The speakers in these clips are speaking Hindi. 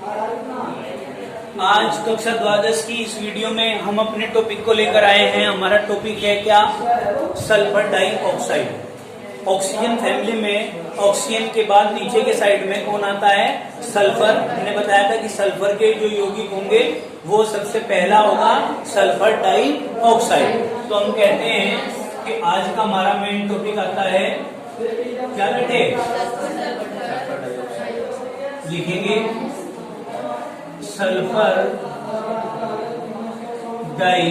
आज कक्षा द्वादश की इस वीडियो में हम अपने टॉपिक को लेकर आए हैं। हमारा टॉपिक है क्या? Sulphur dioxide. ऑक्सीजन फैमिली में ऑक्सीजन के बाद नीचे के साइड में कौन आता है? सल्फर। मैंने बताया था कि सल्फर के जो यौगिक होंगे वो सबसे पहला होगा सल्फर डाइऑक्साइड। तो हम कहते हैं कि आज का हमारा मेन टॉपिक आता है क्या बेटे? लिखेंगे सल्फर डाई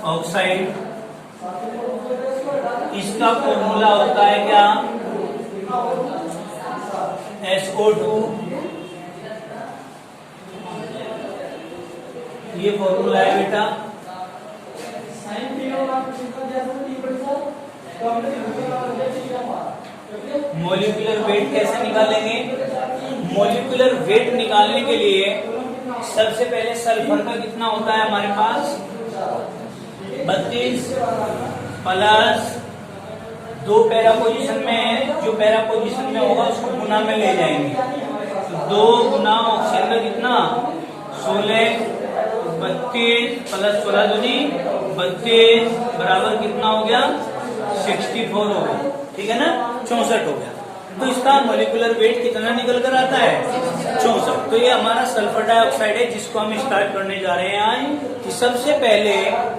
ऑक्साइड। इसका फॉर्मूला होता है क्या? SO2। ये फॉर्मूला है बेटा। मॉलिक्यूलर वेट कैसे निकालेंगे? मॉलिक्यूलर वेट निकालने के लिए सबसे पहले सल्फर का कितना होता है हमारे पास? 32 प्लस 2 पैरा पोजीशन में है। जो पैरा पोजीशन में होगा उसको गुना में ले जाएंगे। तो 2 गुना ऑक्सीजन का कितना? 16। 32 प्लस 16 दूनी 32 बराबर कितना हो गया? 64 हो गया। ठीक है ना? 64 हो गया। तो इसका मॉलिक्यूलर वेट कितना निकल कर आता है? 64। तो ये हमारा सल्फर डाइऑक्साइड है जिसको हम स्टार्ट करने जा रहे हैं आज। कि सबसे पहले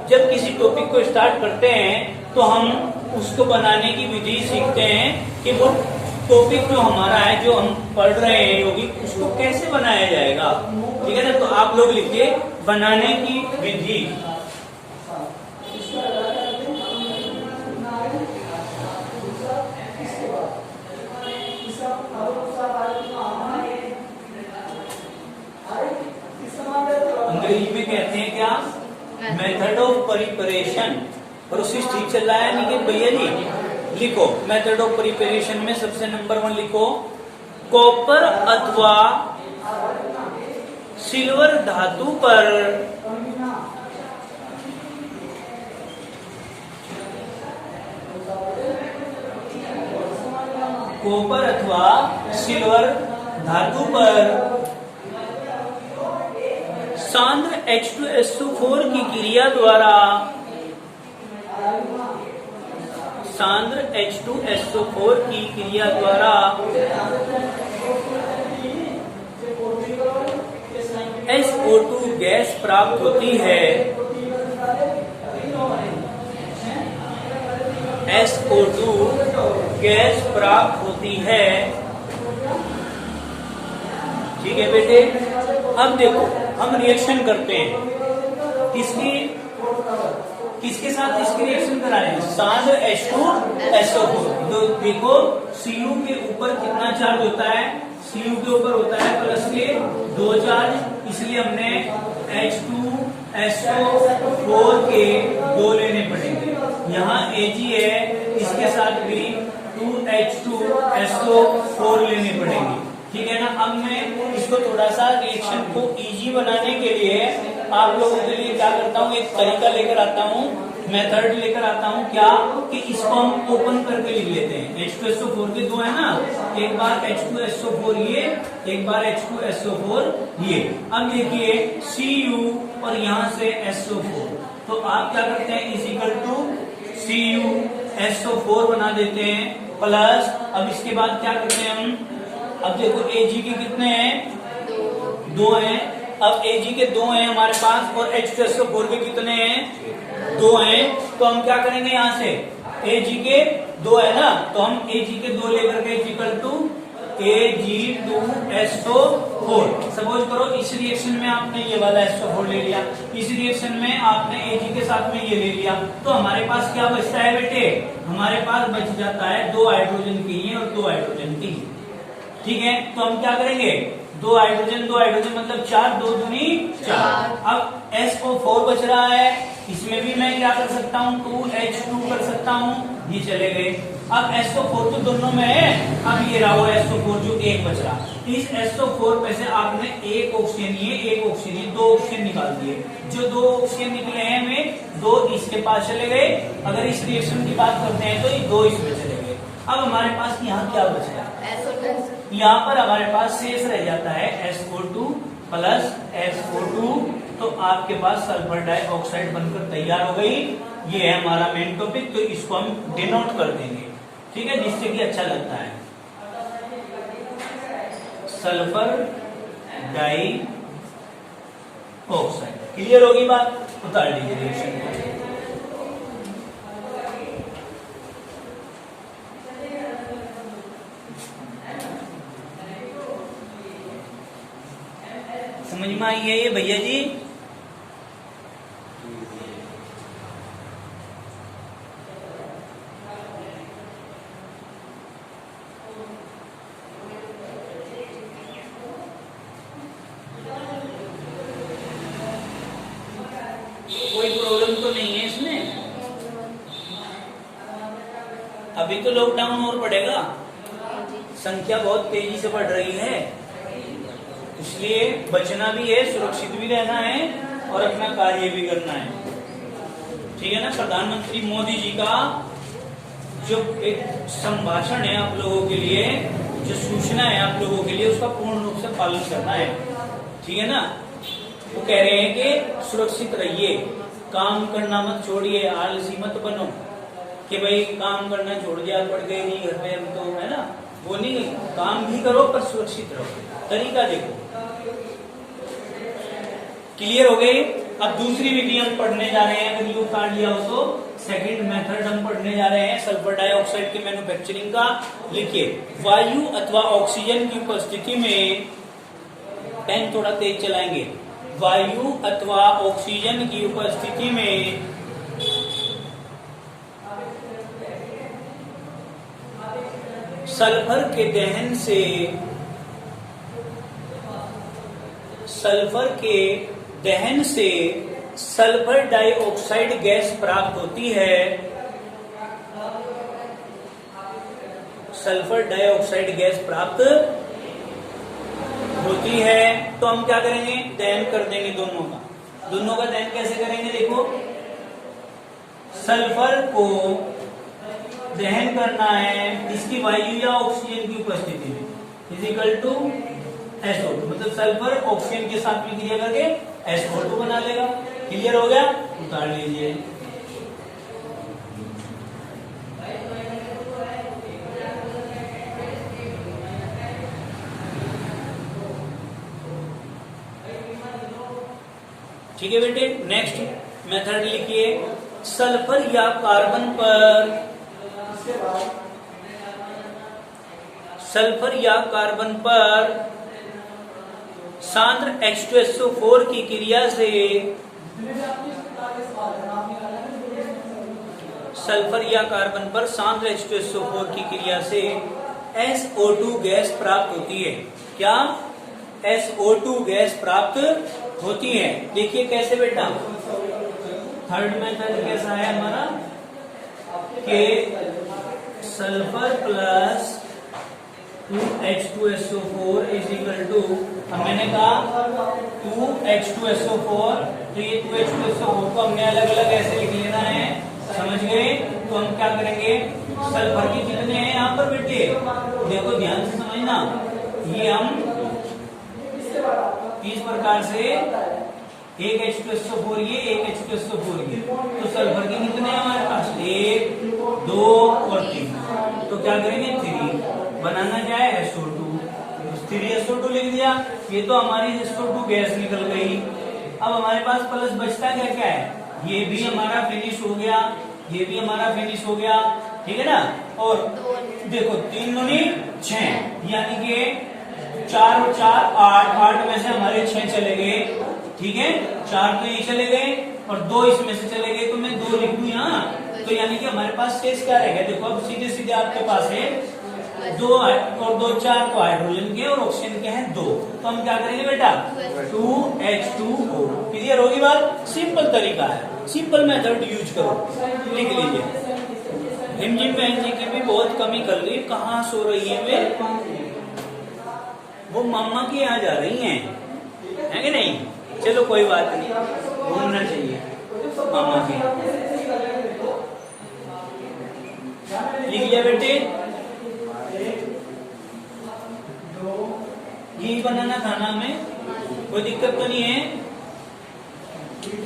जब किसी टॉपिक को स्टार्ट करते हैं तो हम उसको बनाने की विधि सीखते हैं कि वो टॉपिक जो हमारा है, जो हम पढ़ रहे हैं यौगिक, उसको कैसे बनाया जाएगा। ठीक है ना? तो आप लोग लिखिए बनाने की विधि। अंग्रेजी में कहते हैं क्या? Method of preparation. प्रोसेस ठीक चल रहा है नहीं कि भैया जी? लिखो मेथड ऑफ प्रिपरेशन में सबसे नंबर 1 लिखो कॉपर अथवा सिल्वर धातु पर कॉपर अथवा सिल्वर धातु पर सांद्र H2SO4 की क्रिया द्वारा सांद्र H2SO4 की क्रिया द्वारा SO2 गैस प्राप्त होती है। SO2 गैस प्राप्त होती है। ठीक है बेटे? अब देखो हम रिएक्शन करते हैं। किसके साथ इसकी रिएक्शन करा रहे हैं? सांद्र H2SO4। तो देखो Cu के ऊपर कितना चार्ज होता है? Cu के ऊपर होता है प्लस के 2 चार्ज, इसलिए हमने H2SO4 के 2 लेने पड़ेंगे। यहाँ Ag है, इसके साथ भी 2H2SO4 लेने पड़ेंगे। ठीक है ना? अब मैं इसको थोड़ा सा रिएक्शन को इजी बनाने के लिए आप लोगों के लिए क्या करता हूँ, एक तरीका लेकर आता हूँ, मेथड लेकर आता हूँ। क्या कि इसको हम ओपन करके लिख लेते हैं। H2SO4 के 2 है ना, एक बार H2SO4 ये, एक बार H2SO4 ये। अब देखिए Cu और यहाँ से SO4, तो आप क्या करते हैं? इजिकल टू CuSO4 बना देते हैं प्लस। अब इसके बाद क्या करते हैं हम? अब देखो Ag के कितने हैं? 2 हैं। अब Ag के 2 हैं हमारे पास और H2SO4 के कितने हैं? 2 हैं। तो हम क्या करेंगे? यहाँ से Ag के 2 है ना, तो हम Ag के 2 लेकर के इक्वल टू Ag2SO4। सपोज करो इस रिएक्शन में आपने ये वाला SO4 ले लिया, इस रिएक्शन में आपने Ag के साथ में ये ले लिया, तो हमारे पास क्या बचता है बेटे? हमारे पास बच जाता है 2 हाइड्रोजन की ये और 2 हाइड्रोजन की। ठीक है? तो हम क्या करेंगे? 2 हाइड्रोजन मतलब 4, 2 दूनी 4। अब SO4 बच रहा है, इसमें भी मैं क्या कर सकता हूँ? 2H2 कर सकता हूँ, ये चले गए। अब SO4 तो दोनों में है, अब ये रहा वो SO4 जो एक बच रहा। इस SO4 पे से आपने एक ऑक्सीजन ये 2 ऑक्सीजन निकाल दिए। जो 2 ऑक्सीजन निकले हैं में 2 इसके पास चले गए। अगर इस रिएक्शन की बात करते हैं तो ये 2 इसमें चले गए। अब हमारे पास यहाँ क्या बचा? यहाँ पर हमारे पास शेष रह जाता है SO2 प्लस SO2। तो आपके पास सल्फर डाइऑक्साइड बनकर तैयार हो गई। ये है हमारा मेन टॉपिक, तो इसको हम डिनोट कर देंगे, ठीक है, जिससे कि अच्छा लगता है। सल्फर डाइऑक्साइड, क्लियर होगी बात? उतार लीजिए रिएक्शन को। समझ में आई है ये भैया जी? कोई प्रॉब्लम तो नहीं है इसमें? अभी तो लॉकडाउन और बढ़ेगा, संख्या बहुत तेजी से बढ़ रही है, इसलिए बचना भी है, सुरक्षित भी रहना है और अपना कार्य भी करना है, ठीक है ना। प्रधानमंत्री मोदी जी का जो एक संभाषण है आप लोगों के लिए, जो सूचना है आप लोगों के लिए, उसका पूर्ण रूप से पालन करना है, ठीक है ना। वो कह रहे हैं कि सुरक्षित रहिए, काम करना मत छोड़िए, आलसी मत बनो कि भाई काम करना छोड़ दिया, पड़ गए नहीं घर में हम तो, है ना, वो नहीं, काम भी करो पर सुरक्षित रहो। तरीका देखो, क्लियर हो गई? अब दूसरी विधि हम पढ़ने जा रहे हैं, अगर यू काट लिया हो तो सेकंड मेथड हम पढ़ने जा रहे हैं सल्फर डाइऑक्साइड के मैन्युफैक्चरिंग का। लिखिए, वायु अथवा ऑक्सीजन की उपस्थिति में, पेन थोड़ा तेज चलाएंगे, वायु अथवा ऑक्सीजन की उपस्थिति में सल्फर के दहन से, सल्फर के दहन से सल्फर डाइऑक्साइड गैस प्राप्त होती है। सल्फर डाइऑक्साइड गैस प्राप्त होती है, तो हम क्या करेंगे? दहन कर देंगे दोनों का। दोनों का दहन कैसे करेंगे? देखो, सल्फर को दहन करना है इसकी वायु या ऑक्सीजन की उपस्थिति में, इजिकल टू SO2, मतलब सल्फर ऑक्सीजन के साथ में क्रिया करके SO2 बना लेगा। क्लियर हो गया? उतार लीजिए। ठीक है बेटे, नेक्स्ट मेथड लिखिए, सल्फर या कार्बन पर, सल्फर या कार्बन पर सांद्र H2SO4 की क्रिया से, सल्फर या कार्बन पर सांद्र H2SO4 की क्रिया से SO2 गैस प्राप्त होती है। क्या? SO2 गैस प्राप्त होती है। देखिए कैसे बेटा, थर्ड मेथड कैसा है हमारा कि sulphur plus 2H2SO4 is equal to, मैंने कहा 2H2SO4, तो ये 2H2SO4 को हमने अलग अलग ऐसे लिख लेना है, समझ गए? तो हम क्या करेंगे, सल्फर के कितने हैं यहाँ पर बेटे, देखो ध्यान से समझना, ये हम इस प्रकार से एक H2SO4 ये, एक H2SO4 ये, तो सल्फर के कितने हैं हमारे पास, 1, 2 और 3, तो क्या करेंगे 3, बनाना क्या है SO2, 3SO2 लिख दिया। ये तो हमारी SO2 गैस निकल गई। अब हमारे पास प्लस बचता क्या क्या है, ये भी हमारा फिनिश हो गया, ये भी हमारा फिनिश हो गया, ठीक है ना। और देखो 3 दूनी 6, यानी कि 4 और 4 8, 8 में से हमारे 6 चले गए, ठीक है, 4 तो ये चले गए और 2 इसमें से चले गए, तो मैं 2 लिख दूं यहाँ, तो यानी कि हमारे पास शेष क्या रहेगा, देखो अब सीधे सीधे आपके पास है 2 और 2 4, तो हाइड्रोजन के और ऑक्सीजन के हैं 2, तो हम क्या करेंगे बेटा 2H2O। क्लियर होगी बात? सिंपल तरीका है, सिंपल मेथड यूज करो, लिख लीजिए। हिमजिम बहन जी की भी बहुत कमी कर रही है, कहाँ सो रही है वे, वो मम्मा के यहाँ जा रही हैं, है कि नहीं? चलो कोई बात नहीं, घूमना चाहिए मम्मा के। लिख लिया बेटे? बनाना था ना हमें, कोई दिक्कत तो नहीं है।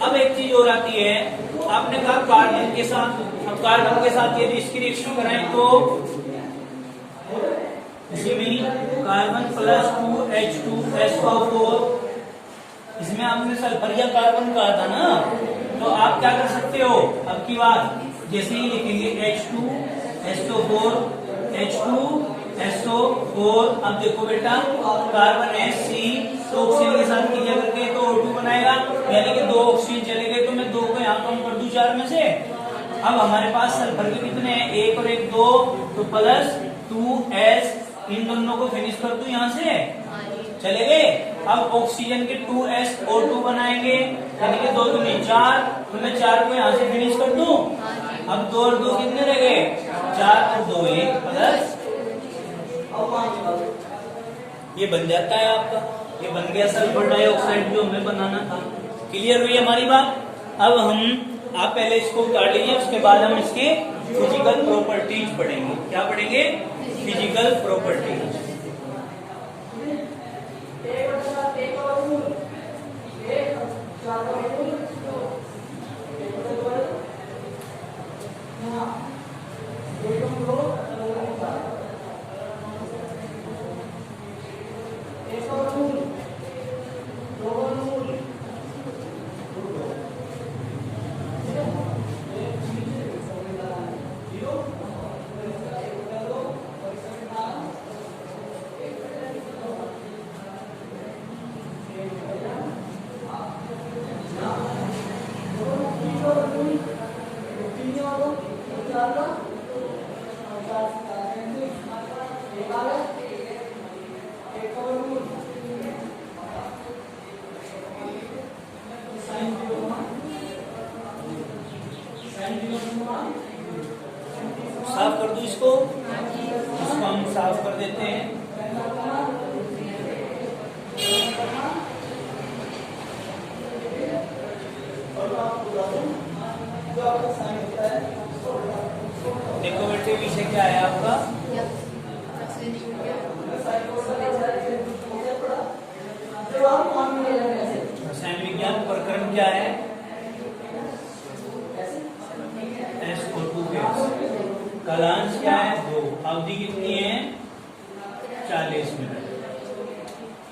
अब एक चीज और आती है, आपने कहा कार्बन के साथ, अब कार्बन के साथ यदि इसकी रिएक्शन कराएं तो कार्बन प्लस 2H2SO4, इसमें आपने सल्फर या कार्बन कहा था ना, तो आप क्या कर सकते हो, अब की बात जैसे ही लिखेंगे H2SO4, H2SO4, अब देखो बेटा कार्बन है C, तो ऑक्सीजन के साथ क्रिया करके तो O2 बनाएगा, यानी कि 2 ऑक्सीजन चले गए, तो मैं 2 को यहाँ कम कर दूं 4 में से। अब हमारे पास सल्फर के कितने हैं, 1 और 1 2, तो प्लस 2S, इन दोनों को फिनिश कर दूं यहाँ से, चले गए। अब ऑक्सीजन के 2SO2 बनाएंगे, यानी कि 2 दूनी 4, तो मैं 4 को यहाँ से फिनिश कर दूं। अब 2 और 2 कितने रह गए, 4 और 2 1, प्लस ये बन जाता है आपका, ये बन गया सल्फर डाइऑक्साइड जो हमें बनाना था। क्लियर हुई हमारी बात। अब हम, आप पहले इसको उतार लीजिए, उसके बाद हम इसके फिजिकल प्रॉपर्टीज पढ़ेंगे। क्या पढ़ेंगे, फिजिकल प्रॉपर्टीज। साफ कर दूं इसको हम साफ कर देते हैं। देखो बेटे विषय क्या है आपका, रसायन विज्ञान प्रकरण क्या है, SO2 गैस। कालांश क्या है, 2। अवधि कितनी है, 40 मिनट।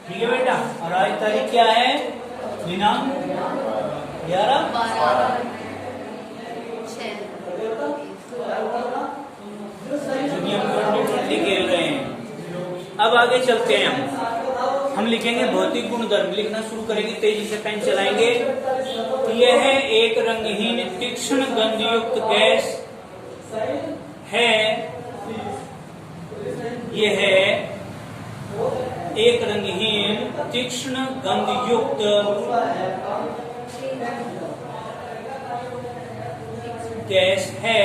ठीक है बेटा। और आज तारीख क्या है, दिनांक 11 क्योंकि हम 2020 खेल रहे हैं। अब आगे चलते हैं, हम लिखेंगे भौतिक गुणधर्म, लिखना शुरू करेंगे, तेजी से पेन चलाएंगे। यह है एक रंगहीन तीक्ष्ण गंधयुक्त गैस है, यह है एक रंगहीन तीक्ष्ण गंधयुक्त गैस है,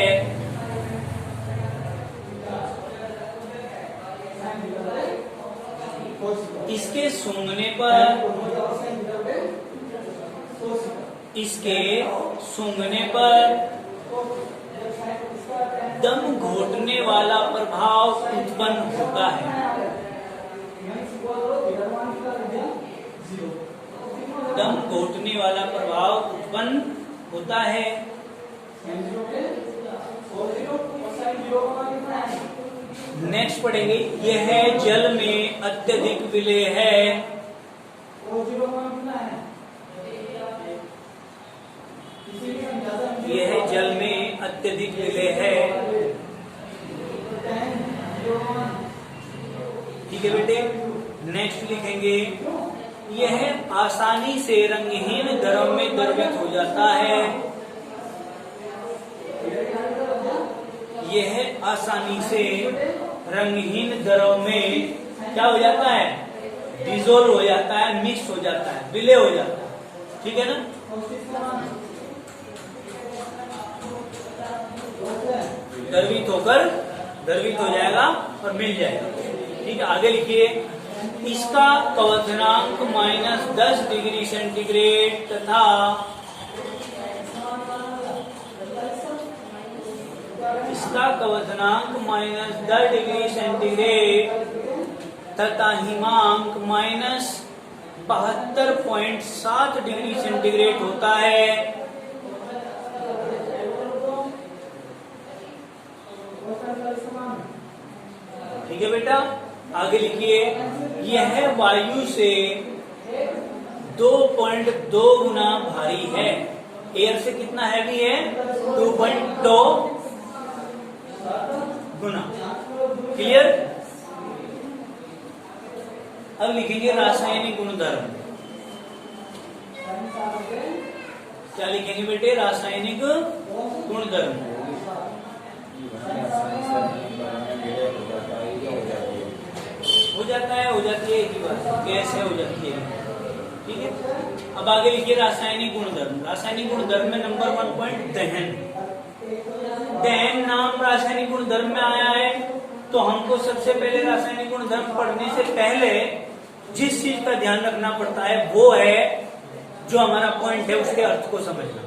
इसके सूंघने पर दम घोटने वाला प्रभाव उत्पन्न होता है। दम घोटने वाला प्रभाव उत्पन्न होता है। नेक्स्ट पढ़ेंगे, यह जल में अत्यधिक विलेय है, यह जल में अत्यधिक विलेय है। ठीक है बेटे। नेक्स्ट लिखेंगे, यह आसानी से रंगहीन द्रव में द्रवित हो जाता है, यह आसानी से रंगहीन द्रव में क्या हो जाता है, डिजोल्व हो जाता है, मिक्स हो जाता है, विलय हो जाता है। ठीक है ना। द्रवित हो जाएगा और मिल जाएगा। ठीक है, आगे लिखिए, इसका क्वथनांक -10 डिग्री सेंटीग्रेड तथा इसका क्वथनांक -10 डिग्री सेंटीग्रेड तथा हिमांक -72.7 डिग्री सेंटीग्रेड होता है। ठीक है बेटा, आगे लिखिए, यह वायु से 2.2 गुना भारी है। एयर से कितना हैवी है? 2.2 गुना। क्लियर? अब लिखेंगे रासायनिक गुणधर्म। क्या लिखेंगे बेटे? रासायनिक गुणधर्म। हो जाता है, हो जाती है, एक ही बात, गैस है, हो जाती है। ठीक है, अब आगे लिखिए रासायनिक गुणधर्म। रासायनिक गुणधर्म में नंबर 1 पॉइंट दहन। दहन नाम रासायनिक गुणधर्म में आया है, तो हमको सबसे पहले रासायनिक गुणधर्म पढ़ने से पहले जिस चीज का ध्यान रखना पड़ता है वो है जो हमारा पॉइंट है, उसके अर्थ को समझना।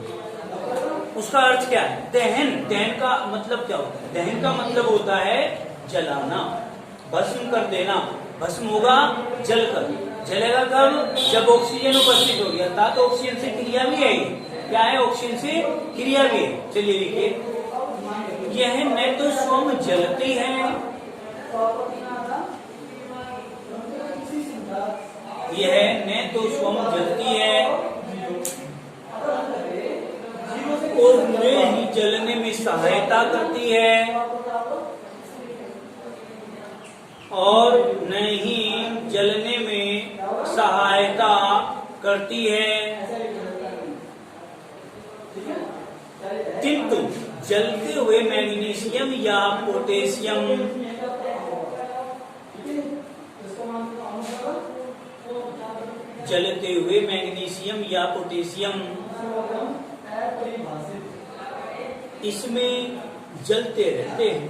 उसका अर्थ क्या है? दहन। दहन का मतलब क्या होता है? दहन का मतलब होता है जलाना, भस्म कर देना। भस्म होगा जलकर। जलेगा कब? जब ऑक्सीजन उपस्थित हो गया था, तो ऑक्सीजन से क्रिया भी है। क्या है? ऑक्सीजन से क्रिया भी है। चलिए लिखिए, यह न तो स्वयं जलती है, यह न तो स्वयं जलती है और न ही जलने में सहायता करती है, और न ही जलने में सहायता करती है, किंतु जलते हुए मैग्नीशियम या पोटेशियम जलते हुए मैग्नीशियम या पोटेशियम इसमें जलते रहते हैं।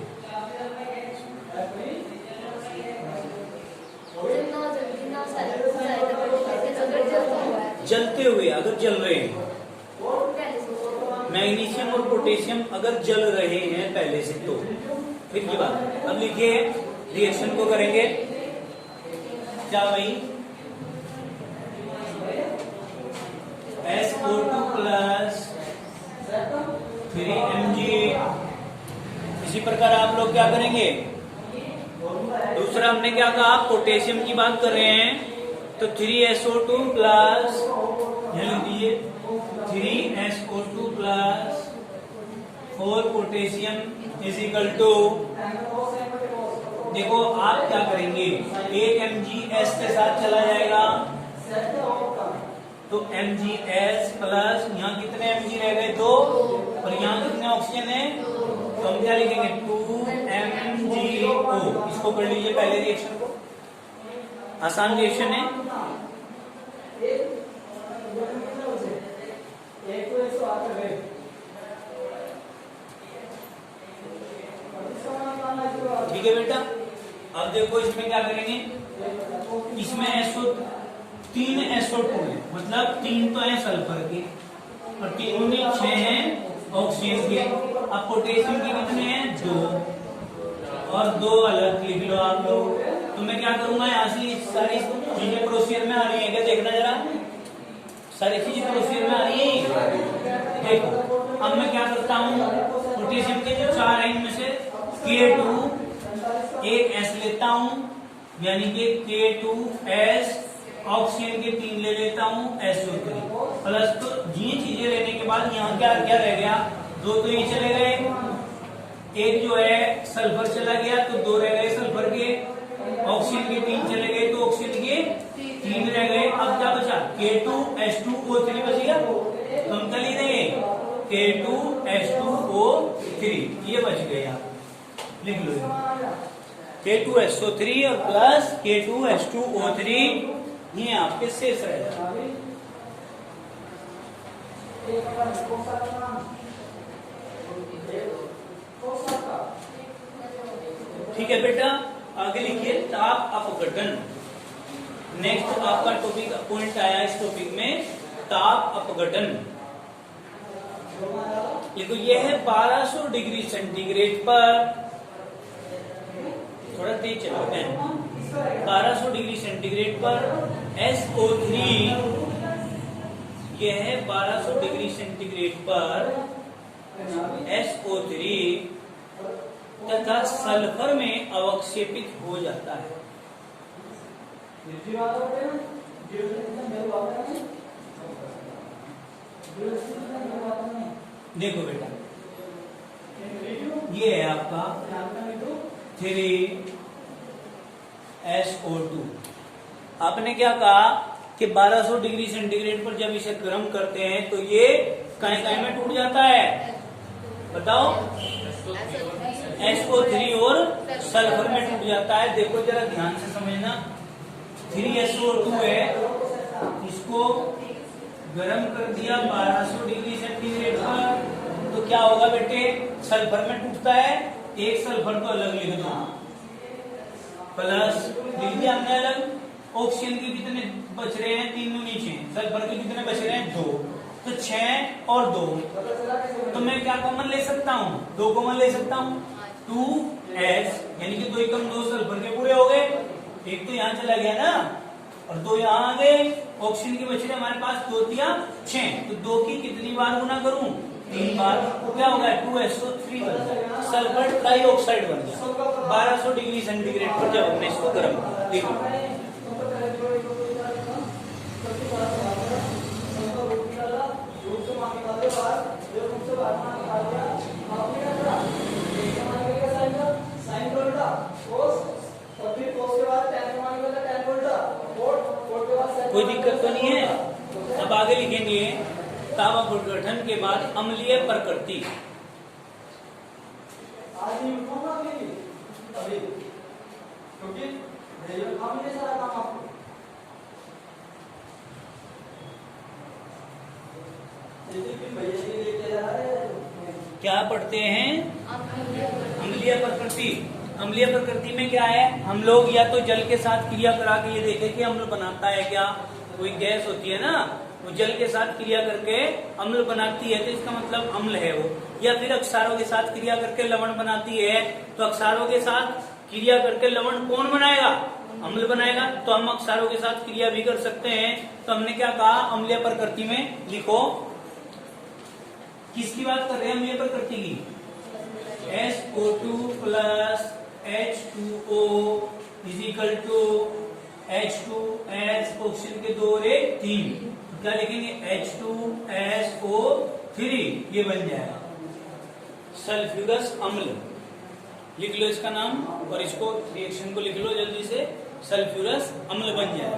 जलते हुए, अगर जल रहे हैं, मैग्नीशियम और पोटेशियम अगर जल रहे हैं पहले से, तो फिर की बात। अब लिखिए, रिएक्शन को करेंगे। क्या भाई? SO2 plus 3Mg। इसी प्रकार आप लोग क्या करेंगे? दूसरा हमने क्या कहा? पोटेशियम की बात कर रहे हैं, तो 3SO2 प्लस, लिख दीजिए, 3SO2 plus 4 potassium is equal to, देखो आप क्या करेंगे, एक MgS के साथ चला जाएगा, तो MgS प्लस यहाँ कितने Mg रह गए? 2, और यहाँ कितने ऑक्सीजन है? तो हम क्या लिखेंगे? 2MgO। इसको कर लीजिए पहले रिएक्शन को, आसान रिएक्शन है। ठीक है बेटा, अब देखो इसमें क्या करेंगे? इसमें तीन SO2 है, मतलब 3 तो है सल्फर के और 3 में 6 हैं ऑक्सीजन के। अब पोटेशियम के कितने हैं? 2, और 2 अलग लिख लो आप लोग। तो मैं क्या करूंगा, यहाँ से सारी चीजें प्रोसीजर में आ रही है क्या? देखना जरा, सारी चीजें प्रोसीजर में आ रही है। देखो, अब मैं क्या करता हूँ, पोटेशियम के जो 4 है इनमें से K2 एक S लेता हूँ, यानी कि K2S, ऑक्सीजन के 3 ले लेता हूँ, SO3 प्लस। तो ये चीजें लेने के बाद यहाँ क्या क्या रह गया? 2 तो ये चले गए, एक जो है सल्फर चला गया, तो 2 रह गए सल्फर के, ऑक्सीजन के 3 चले गए, तो ऑक्सीजन के 3 रह गए। अब क्या बचा? K2H2O3 बचेगा, तो हम क्या लिखेंगे? K2H2O3, ये बच गया, लिख लो। K2SO3 और प्लस K2H2O3, ये आपके शेष रह जाएगा। ठीक है बेटा, आगे लिखिए, ताप अपघटन। नेक्स्ट आपका टॉपिक पॉइंट आया इस टॉपिक में, ताप अपघटन। देखो, यह है 1200 डिग्री सेंटीग्रेड पर, थोड़ा तेज चलाते हैं, 1200 डिग्री सेंटीग्रेड पर SO3, यह है 1200 डिग्री सेंटीग्रेड पर SO3 तथा सल्फर में अवक्षेपित हो जाता है। देखो बेटा, ये है आपका 3SO2। आपने क्या कहा कि 1200 डिग्री सेंटीग्रेड पर जब इसे गर्म करते हैं तो ये काहे में टूट जाता है, बताओ? SO3 और सल्फर में टूट जाता है। देखो जरा ध्यान से समझना, 3SO2 है, इसको गर्म कर दिया 1200 डिग्री सेंटीग्रेड पर, तो क्या होगा बेटे? सल्फर में टूटता है। एक सल्फर को अलग लिख दो, प्लस लिख दिया हमने अलग। ऑक्सीजन के कितने बच रहे हैं? 3 नीचे। सल्फर के कितने बच रहे हैं? 2। तो 6 और 2, तो मैं क्या कॉमन ले सकता हूँ? 2 कॉमन ले सकता हूँ। 2S यानी कि 2 एकम 2 सल्फर के पूरे हो गए। एक तो यहाँ चला गया ना, और 2 यहाँ आ गए। ऑक्सीजन के बच रहे हमारे पास 2 या 6, तो 2 की कितनी बार गुना करूं? 3 बार। तो क्या होगा? 2SO3 बन गया, सल्फर ट्राइऑक्साइड बन गया 1200 डिग्री सेंटीग्रेड पर जब हमने इसको गर्म किया। कोई दिक्कत तो नहीं है। अब आगे लिखेंगे, ताप अपघटन के बाद अम्लीय प्रकृति। क्या पढ़ते हैं? अम्लीय प्रकृति। अम्लीय प्रकृति में क्या है? हम लोग या तो जल के साथ क्रिया करा के ये देखें कि अम्ल बनाता है क्या। कोई गैस होती है ना, वो जल के साथ क्रिया करके अम्ल बनाती है, तो इसका मतलब अम्ल है वो। या फिर अक्षारों के साथ क्रिया करके लवण बनाती है, तो अक्षारों के साथ क्रिया करके लवण कौन बनाएगा? अम्ल बनाएगा। तो हम अक्षारों के साथ क्रिया भी कर सकते हैं। तो हमने क्या कहा? अम्लीय प्रकृति में लिखो, किसकी बात कर रहे हैं? अम्लीय प्रकृति की। SO2 plus H2O is equal to H2S, oxygen के 2 और 1 3, क्या लिखेंगे? H2SO3, ये बन जाएगा सल्फ्यूरस अम्ल। लिख लो इसका नाम, और इसको रिएक्शन को लिख लो जल्दी से, सल्फ्यूरस अम्ल बन जाएगा।